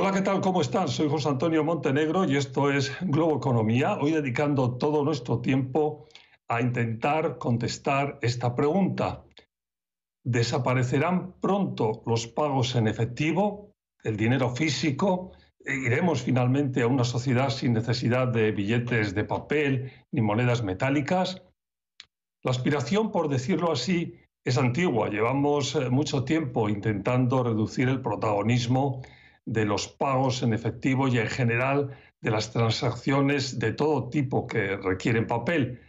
Hola, ¿qué tal? ¿Cómo están? Soy José Antonio Montenegro y esto es Globo Economía. Hoy dedicando todo nuestro tiempo a intentar contestar esta pregunta. ¿Desaparecerán pronto los pagos en efectivo, el dinero físico? ¿Iremos finalmente a una sociedad sin necesidad de billetes de papel ni monedas metálicas? La aspiración, por decirlo así, es antigua. Llevamos mucho tiempo intentando reducir el protagonismo de los pagos en efectivo y en general de las transacciones de todo tipo que requieren papel.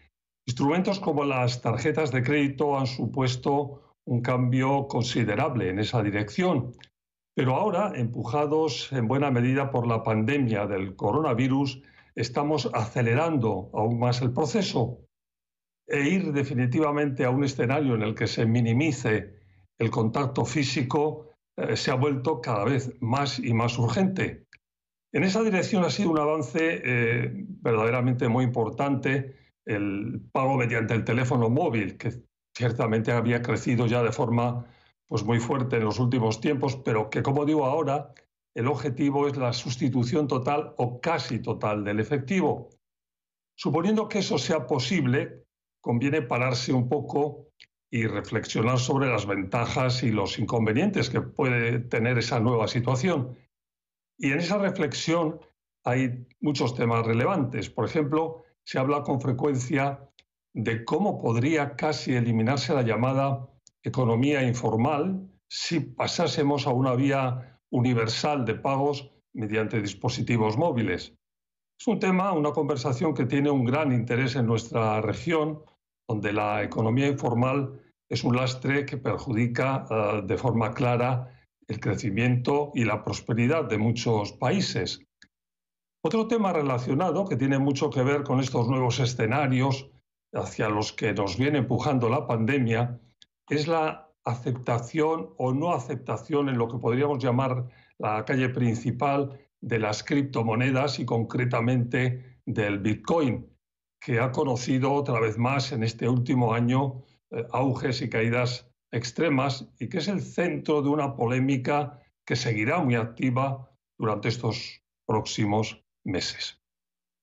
Instrumentos como las tarjetas de crédito han supuesto un cambio considerable en esa dirección. Pero ahora, empujados en buena medida por la pandemia del coronavirus, estamos acelerando aún más el proceso ir definitivamente a un escenario en el que se minimice el contacto físico se ha vuelto cada vez más y más urgente. En esa dirección ha sido un avance verdaderamente muy importante el pago mediante el teléfono móvil, que ciertamente había crecido ya de forma pues, muy fuerte en los últimos tiempos, pero que, como digo ahora, el objetivo es la sustitución total o casi total del efectivo. Suponiendo que eso sea posible, conviene pararse un poco y reflexionar sobre las ventajas y los inconvenientes que puede tener esa nueva situación. Y en esa reflexión hay muchos temas relevantes. Por ejemplo, se habla con frecuencia de cómo podría casi eliminarse la llamada economía informal si pasásemos a una vía universal de pagos mediante dispositivos móviles. Es un tema, una conversación que tiene un gran interés en nuestra región, donde la economía informal es un lastre que perjudica de forma clara el crecimiento y la prosperidad de muchos países. Otro tema relacionado que tiene mucho que ver con estos nuevos escenarios hacia los que nos viene empujando la pandemia es la aceptación o no aceptación en lo que podríamos llamar la calle principal de las criptomonedas y concretamente del Bitcoin, que ha conocido otra vez más en este último año auges y caídas extremas y que es el centro de una polémica que seguirá muy activa durante estos próximos meses.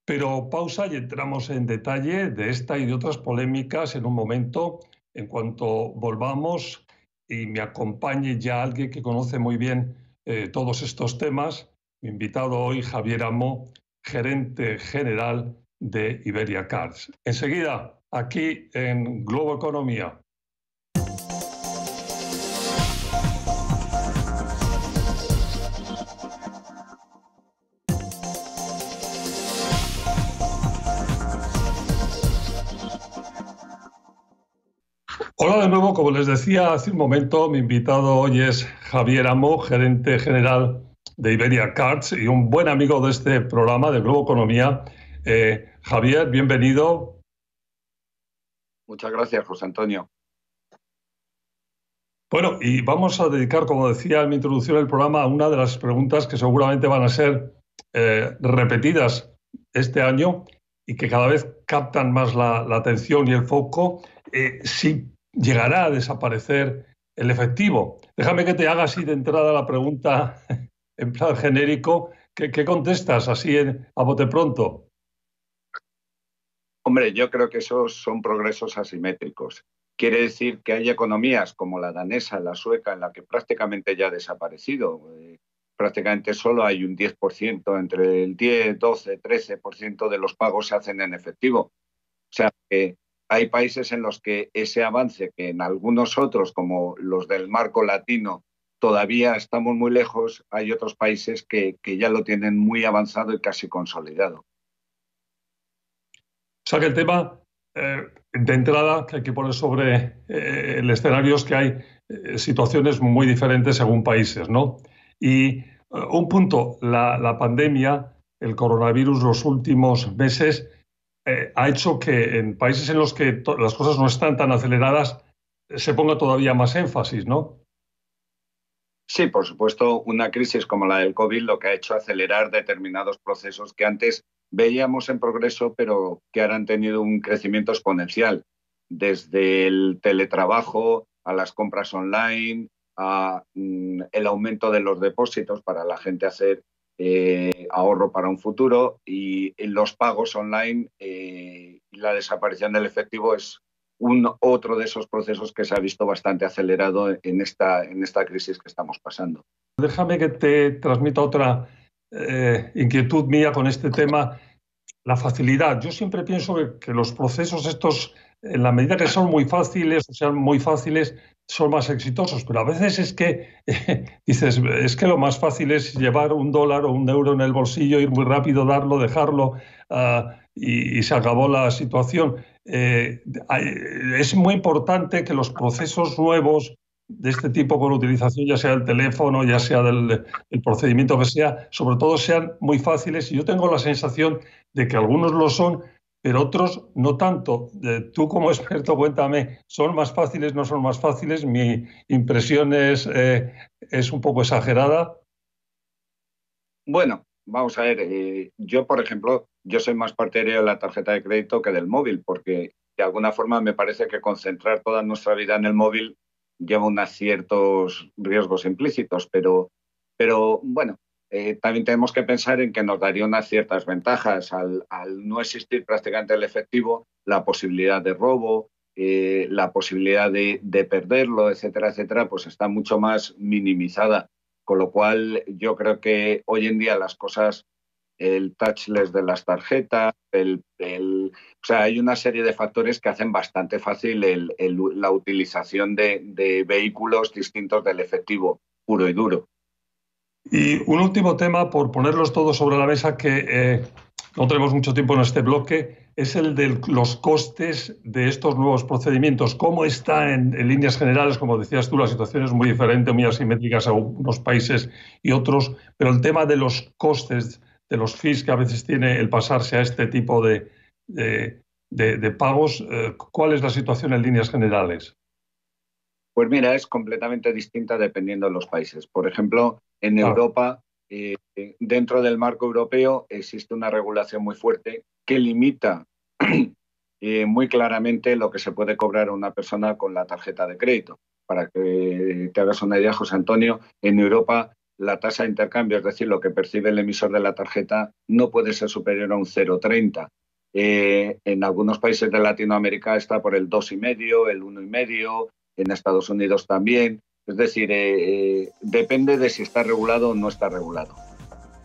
Pero pausa y entramos en detalle de esta y de otras polémicas en un momento, en cuanto volvamos y me acompañe ya alguien que conoce muy bien todos estos temas. Mi invitado hoy, Javier Amó, gerente general de Iberia Cars. Enseguida, aquí en Globo Economía. Hola de nuevo, como les decía hace un momento, mi invitado hoy es Javier Amó, gerente general de Iberia Cards y un buen amigo de este programa de Globo Economía. Javier, bienvenido. Muchas gracias, José Antonio. Bueno, y vamos a dedicar, como decía en mi introducción del programa, a una de las preguntas que seguramente van a ser repetidas este año y que cada vez captan más la atención y el foco. Si llegará a desaparecer el efectivo. Déjame que te haga así de entrada la pregunta en plan genérico. ¿Qué contestas así a bote pronto? Hombre, yo creo que esos son progresos asimétricos. Quiere decir que hay economías como la danesa, la sueca, en la que prácticamente ya ha desaparecido. Prácticamente solo hay un 10%, entre el 10, 12, 13% de los pagos se hacen en efectivo. O sea, que hay países en los que ese avance, que en algunos otros, como los del marco latino, todavía estamos muy lejos, hay otros países que ya lo tienen muy avanzado y casi consolidado. O sea que el tema de entrada que hay que poner sobre el escenario es que hay situaciones muy diferentes según países, ¿no? Y un punto, la pandemia, el coronavirus, los últimos meses ha hecho que en países en los que las cosas no están tan aceleradas se ponga todavía más énfasis, ¿no? Sí, por supuesto, una crisis como la del COVID lo que ha hecho acelerar determinados procesos que antes veíamos en progreso, pero que ahora han tenido un crecimiento exponencial, desde el teletrabajo a las compras online, a el aumento de los depósitos para la gente hacer ahorro para un futuro, y los pagos online y la desaparición del efectivo es otro de esos procesos que se ha visto bastante acelerado en esta crisis que estamos pasando. Déjame que te transmita otra inquietud mía con este tema, la facilidad. Yo siempre pienso que los procesos estos, en la medida que son muy fáciles, o sean muy fáciles, son más exitosos, pero a veces es que dices, es que lo más fácil es llevar $1 o €1 en el bolsillo, ir muy rápido, darlo, dejarlo, y se acabó la situación. Es muy importante que los procesos nuevos de este tipo, con utilización ya sea del teléfono, ya sea del procedimiento que sea, sobre todo sean muy fáciles. Y yo tengo la sensación de que algunos lo son, pero otros no tanto. Tú como experto, cuéntame, ¿son más fáciles, no son más fáciles? Mi impresión es un poco exagerada. Bueno, vamos a ver, yo por ejemplo, yo soy más partidario de la tarjeta de crédito que del móvil, porque de alguna forma me parece que concentrar toda nuestra vida en el móvil lleva unos ciertos riesgos implícitos, pero bueno, también tenemos que pensar en que nos daría unas ciertas ventajas al no existir prácticamente el efectivo, la posibilidad de robo, la posibilidad de perderlo, etcétera, etcétera, pues está mucho más minimizada. Con lo cual, yo creo que hoy en día las cosas, el touchless de las tarjetas, o sea, hay una serie de factores que hacen bastante fácil la utilización de vehículos distintos del efectivo puro y duro. Y un último tema, por ponerlos todos sobre la mesa, que no tenemos mucho tiempo en este bloque, es el de los costes de estos nuevos procedimientos. ¿Cómo está en líneas generales? Como decías tú, la situación es muy diferente, muy asimétrica según unos países y otros, pero el tema de los costes, de los fees que a veces tiene el pasarse a este tipo de pagos, ¿cuál es la situación en líneas generales? Pues mira, es completamente distinta dependiendo de los países. Por ejemplo, en Claro. Europa, dentro del marco europeo, existe una regulación muy fuerte que limita muy claramente lo que se puede cobrar a una persona con la tarjeta de crédito. Para que te hagas una idea, José Antonio, en Europa la tasa de intercambio, es decir, lo que percibe el emisor de la tarjeta, no puede ser superior a un 0,30. En algunos países de Latinoamérica está por el 2,5, el 1,5, en Estados Unidos también. Es decir, depende de si está regulado o no está regulado.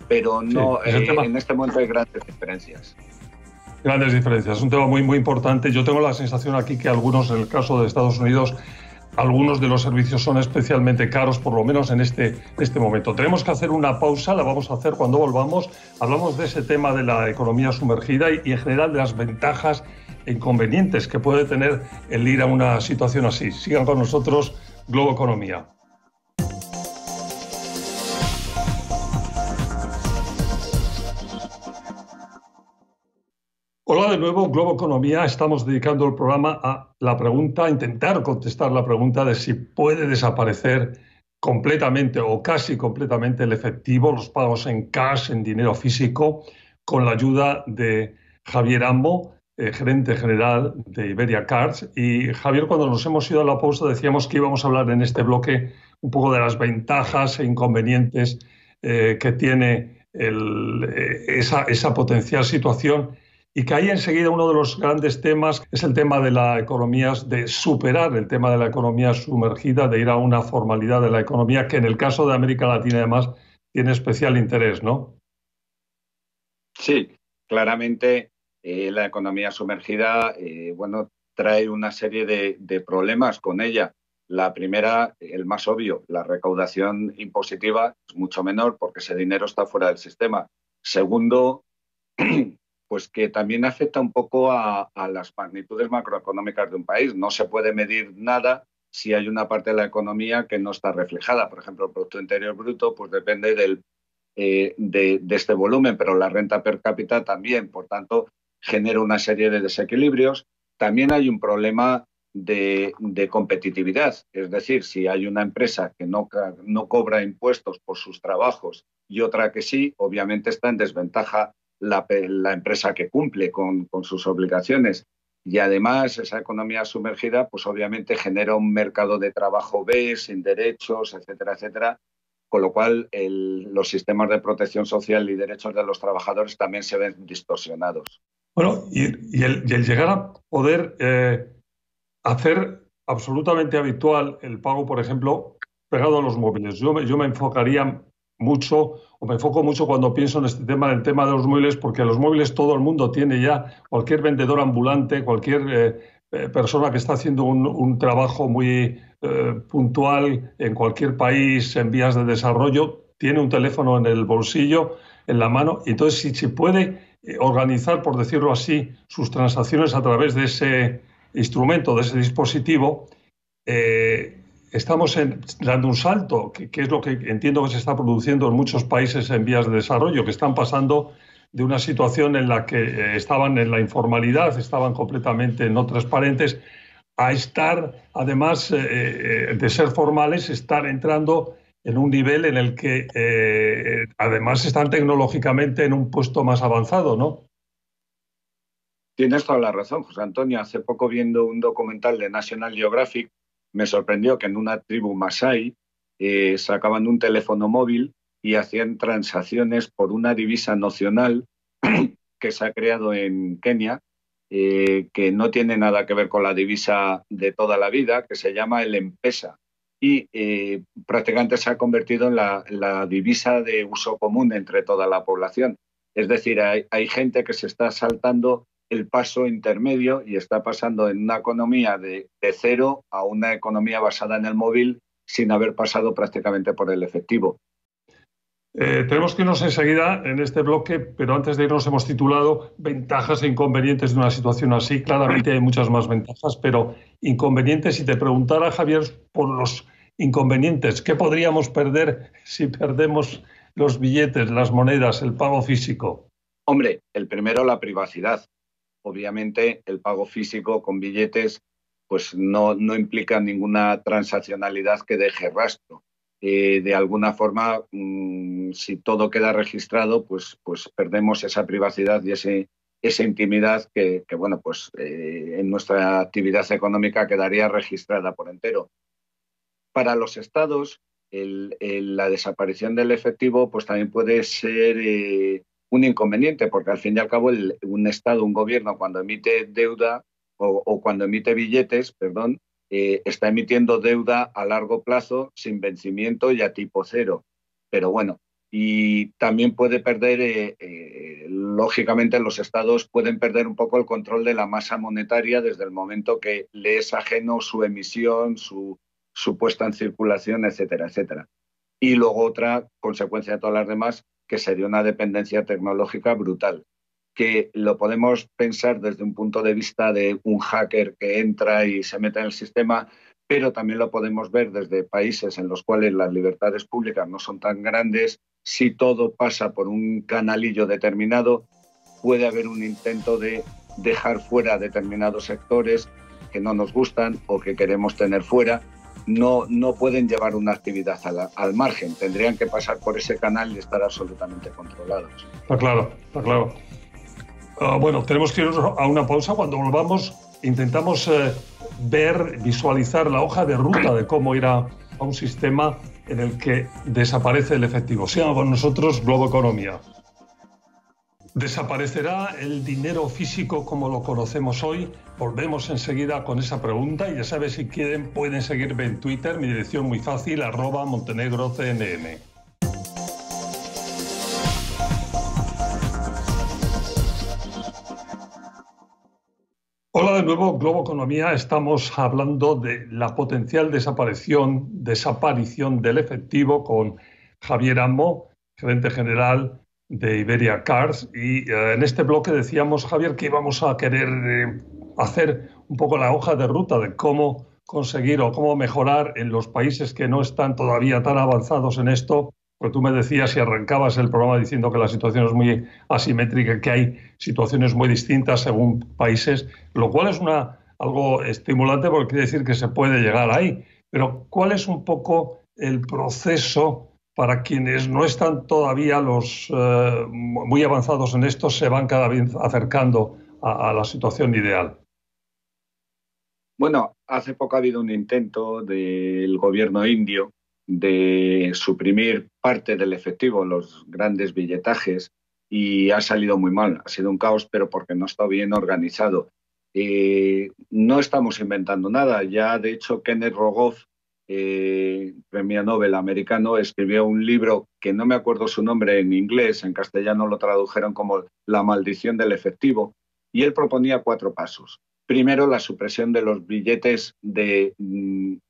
Pero no, Sí, en este momento hay grandes diferencias. Grandes diferencias. Es un tema muy, muy importante. Yo tengo la sensación aquí que algunos, en el caso de Estados Unidos, algunos de los servicios son especialmente caros, por lo menos en este momento. Tenemos que hacer una pausa, la vamos a hacer cuando volvamos. Hablamos de ese tema de la economía sumergida y en general de las ventajas e inconvenientes que puede tener el ir a una situación así. Sigan con nosotros, Globo Economía. Hola de nuevo, Globo Economía. Estamos dedicando el programa a la pregunta, a intentar contestar la pregunta de si puede desaparecer completamente o casi completamente el efectivo, los pagos en cash, en dinero físico, con la ayuda de Javier Ambo, gerente general de Iberia Cards. Y Javier, cuando nos hemos ido a la pausa, decíamos que íbamos a hablar en este bloque un poco de las ventajas e inconvenientes que tiene esa potencial situación. Y que ahí enseguida uno de los grandes temas es el tema de la economía, de superar el tema de la economía sumergida, de ir a una formalidad de la economía que en el caso de América Latina además tiene especial interés, ¿no? Sí, claramente la economía sumergida bueno, trae una serie de problemas con ella. La primera, el más obvio, la recaudación impositiva es mucho menor porque ese dinero está fuera del sistema. Segundo, pues que también afecta un poco a las magnitudes macroeconómicas de un país. No se puede medir nada si hay una parte de la economía que no está reflejada. Por ejemplo, el Producto Interior Bruto pues depende de este volumen, pero la renta per cápita también. Por tanto, genera una serie de desequilibrios. También hay un problema de competitividad. Es decir, si hay una empresa que no cobra impuestos por sus trabajos y otra que sí, obviamente está en desventaja la empresa que cumple con sus obligaciones. Y además esa economía sumergida pues obviamente genera un mercado de trabajo B, sin derechos, etcétera, etcétera, con lo cual los sistemas de protección social y derechos de los trabajadores también se ven distorsionados. Bueno, y el llegar a poder hacer absolutamente habitual el pago, por ejemplo, pegado a los móviles. Yo me enfocaría mucho, o me enfoco mucho cuando pienso en este tema, el tema de los móviles, porque los móviles todo el mundo tiene ya, cualquier vendedor ambulante, cualquier persona que está haciendo un trabajo muy puntual en cualquier país en vías de desarrollo, tiene un teléfono en el bolsillo, en la mano, y entonces si puede organizar, por decirlo así, sus transacciones a través de ese instrumento, de ese dispositivo, estamos dando un salto, que es lo que entiendo que se está produciendo en muchos países en vías de desarrollo, que están pasando de una situación en la que estaban en la informalidad, estaban completamente no transparentes, a estar, además de ser formales, estar entrando en un nivel en el que además están tecnológicamente en un puesto más avanzado, ¿no? Tienes toda la razón, José Antonio. Hace poco, viendo un documental de National Geographic, me sorprendió que en una tribu masái sacaban un teléfono móvil y hacían transacciones por una divisa nacional que se ha creado en Kenia, que no tiene nada que ver con la divisa de toda la vida, que se llama el M-Pesa. Y prácticamente se ha convertido en la divisa de uso común entre toda la población. Es decir, hay gente que se está saltando el paso intermedio y está pasando en una economía de cero a una economía basada en el móvil sin haber pasado prácticamente por el efectivo. Tenemos que irnos enseguida en este bloque, pero antes de irnos hemos titulado Ventajas e inconvenientes de una situación así. Claramente hay muchas más ventajas, pero inconvenientes. Si te preguntara, Javier, por los inconvenientes, ¿qué podríamos perder si perdemos los billetes, las monedas, el pago físico? Hombre, el primero, la privacidad. Obviamente, el pago físico con billetes pues no implica ninguna transaccionalidad que deje rastro. De alguna forma, si todo queda registrado, pues perdemos esa privacidad y esa intimidad que bueno, pues en nuestra actividad económica quedaría registrada por entero. Para los estados, la desaparición del efectivo pues también puede ser un inconveniente, porque al fin y al cabo un estado, un gobierno, cuando emite deuda o cuando emite billetes, perdón, está emitiendo deuda a largo plazo, sin vencimiento y a tipo cero. Pero bueno, y también puede perder, lógicamente los estados pueden perder un poco el control de la masa monetaria desde el momento que le es ajeno su emisión, su puesta en circulación, etcétera, etcétera. Y luego otra consecuencia de todas las demás, que sería una dependencia tecnológica brutal, que lo podemos pensar desde un punto de vista de un hacker que entra y se mete en el sistema, pero también lo podemos ver desde países en los cuales las libertades públicas no son tan grandes. Si todo pasa por un canalillo determinado, puede haber un intento de dejar fuera determinados sectores que no nos gustan o que queremos tener fuera. No pueden llevar una actividad al margen, tendrían que pasar por ese canal y estar absolutamente controlados. Está claro, está claro. Bueno, tenemos que ir a una pausa. Cuando volvamos, intentamos visualizar la hoja de ruta de cómo ir a un sistema en el que desaparece el efectivo. Sigan con nosotros, Globo Economía. ¿Desaparecerá el dinero físico como lo conocemos hoy? Volvemos enseguida con esa pregunta y ya sabes, si quieren pueden seguirme en Twitter, mi dirección muy fácil, @MontenegroCNN. Hola de nuevo, Globo Economía. Estamos hablando de la potencial desaparición del efectivo con Javier Amo, gerente general de Iberia Cars, y en este bloque decíamos, Javier, que íbamos a querer hacer un poco la hoja de ruta de cómo conseguir o cómo mejorar en los países que no están todavía tan avanzados en esto, porque tú me decías y arrancabas el programa diciendo que la situación es muy asimétrica, que hay situaciones muy distintas según países, lo cual es algo estimulante porque quiere decir que se puede llegar ahí. Pero ¿cuál es un poco el proceso para quienes no están todavía muy avanzados en esto, se van cada vez acercando a la situación ideal? Bueno, hace poco ha habido un intento del gobierno indio de suprimir parte del efectivo, los grandes billetajes, y ha salido muy mal. Ha sido un caos, pero porque no está bien organizado. No estamos inventando nada. Ya, de hecho, Kenneth Rogoff, premio Nobel americano, escribió un libro que no me acuerdo su nombre en inglés, en castellano lo tradujeron como La maldición del efectivo, y él proponía 4 pasos. Primero, la supresión de los billetes de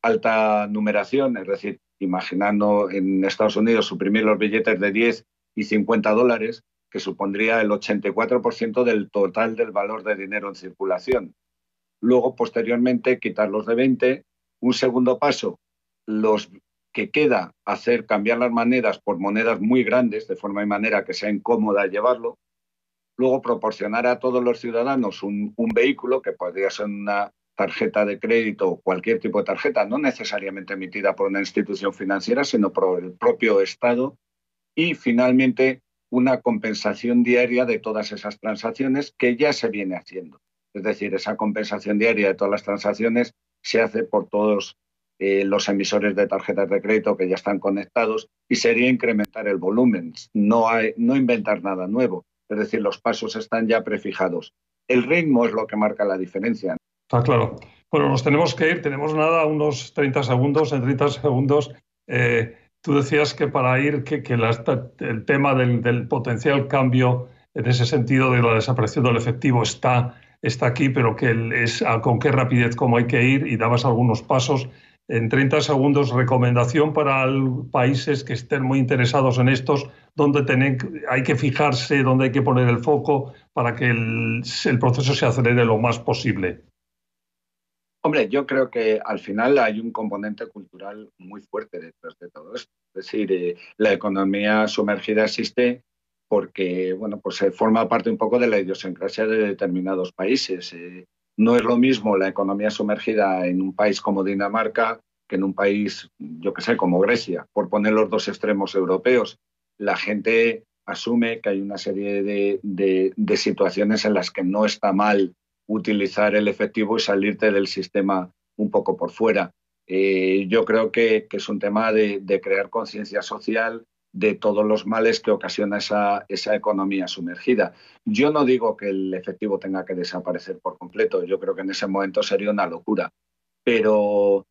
alta numeración, es decir, imaginando en Estados Unidos suprimir los billetes de 10 y 50 dólares, que supondría el 84% del total del valor de dinero en circulación. Luego, posteriormente, quitarlos de 20. Un segundo paso, los que queda, hacer cambiar las monedas por monedas muy grandes, de forma y manera que sea incómoda llevarlo. Luego, proporcionar a todos los ciudadanos un vehículo, que podría ser una tarjeta de crédito o cualquier tipo de tarjeta, no necesariamente emitida por una institución financiera, sino por el propio Estado. Y, finalmente, una compensación diaria de todas esas transacciones, que ya se viene haciendo. Es decir, esa compensación diaria de todas las transacciones se hace por todos los emisores de tarjetas de crédito que ya están conectados, y sería incrementar el volumen, no inventar nada nuevo. Es decir, los pasos están ya prefijados. El ritmo es lo que marca la diferencia. Está claro. Bueno, nos tenemos que ir. Tenemos unos 30 segundos. En 30 segundos, tú decías que para ir, el tema del potencial cambio en ese sentido de la desaparición del efectivo está aquí, pero con qué rapidez, cómo hay que ir, y dabas algunos pasos. En 30 segundos, recomendación para países que estén muy interesados en estos, dónde hay que fijarse, dónde hay que poner el foco para que el proceso se acelere lo más posible. Hombre, yo creo que al final hay un componente cultural muy fuerte detrás de todo esto. Es decir, la economía sumergida existe porque, bueno, pues forma parte un poco de la idiosincrasia de determinados países. No es lo mismo la economía sumergida en un país como Dinamarca que en un país, yo qué sé, como Grecia, por poner los dos extremos europeos. La gente asume que hay una serie de situaciones en las que no está mal utilizar el efectivo y salirte del sistema un poco por fuera. Yo creo que es un tema de crear conciencia social de todos los males que ocasiona esa economía sumergida. Yo no digo que el efectivo tenga que desaparecer por completo, yo creo que en ese momento sería una locura, pero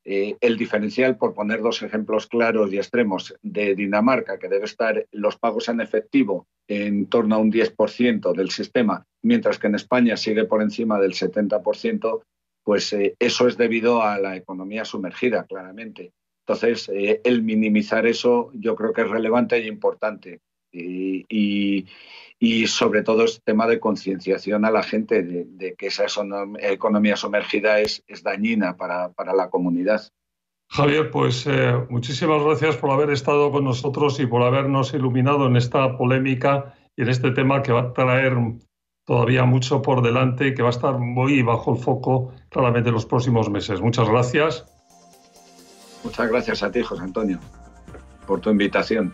el diferencial, por poner 2 ejemplos claros y extremos, de Dinamarca, que debe estar los pagos en efectivo en torno a un 10% del sistema, mientras que en España sigue por encima del 70%, pues eso es debido a la economía sumergida, claramente. Entonces, el minimizar eso yo creo que es relevante e importante. Y sobre todo es tema de concienciación a la gente de que esa economía sumergida es dañina para la comunidad. Javier, pues muchísimas gracias por haber estado con nosotros y por habernos iluminado en esta polémica y en este tema que va a traer todavía mucho por delante y que va a estar muy bajo el foco claramente en los próximos meses. Muchas gracias. Muchas gracias a ti, José Antonio, por tu invitación.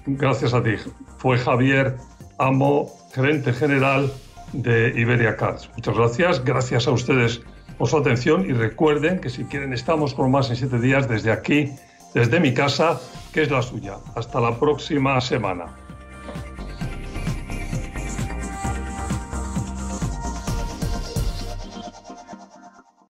Gracias a ti. Fue Javier Amo, gerente general de Iberia Cards. Muchas gracias. Gracias a ustedes por su atención y recuerden que si quieren estamos con más en 7 días desde aquí, desde mi casa, que es la suya. Hasta la próxima semana.